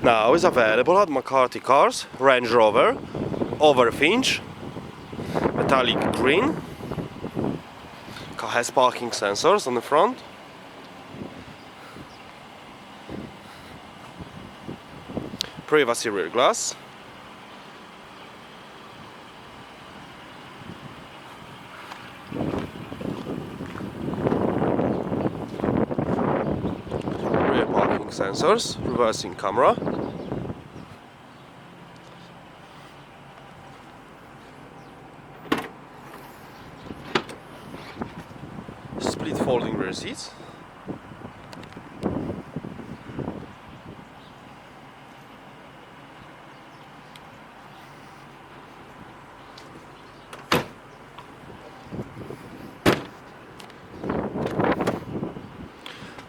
now is available at McCarthy Cars, Range Rover OVERFINCH, metallic green. Car has parking sensors on the front. Privacy rear glass. Rear parking sensors, reversing camera. Split folding rear seats.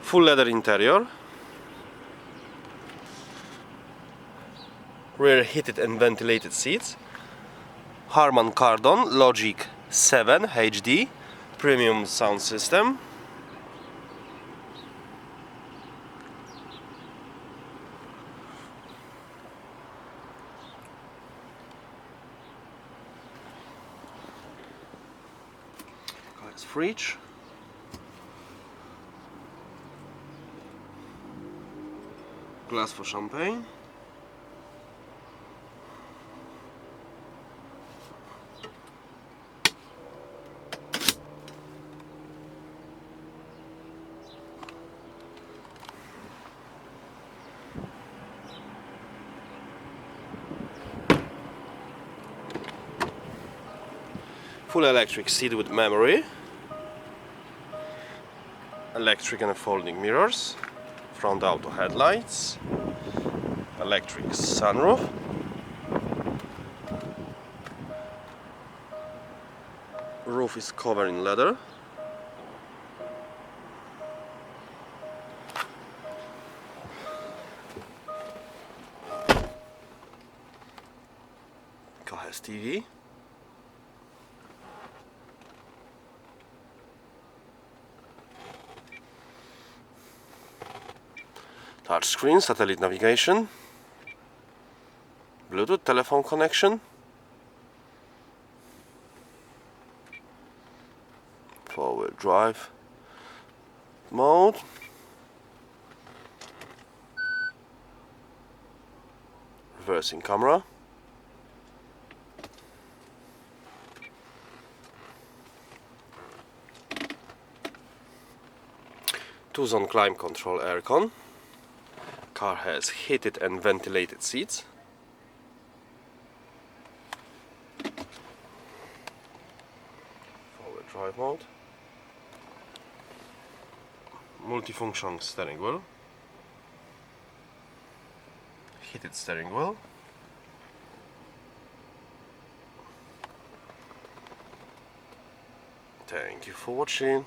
Full leather interior. Rear heated and ventilated seats. Harman Kardon Logic 7 HD premium sound system. Guys, fridge. Glass for champagne. Full electric seat with memory. Electric and folding mirrors. Front auto headlights, electric sunroof, roof is covered in leather, car has TV, touch screen, satellite navigation, Bluetooth telephone connection, four-wheel drive mode, reversing camera, two-zone climate control aircon. Car has heated and ventilated seats. Four-wheel drive mode. Multifunction steering wheel. Heated steering wheel. Thank you for watching.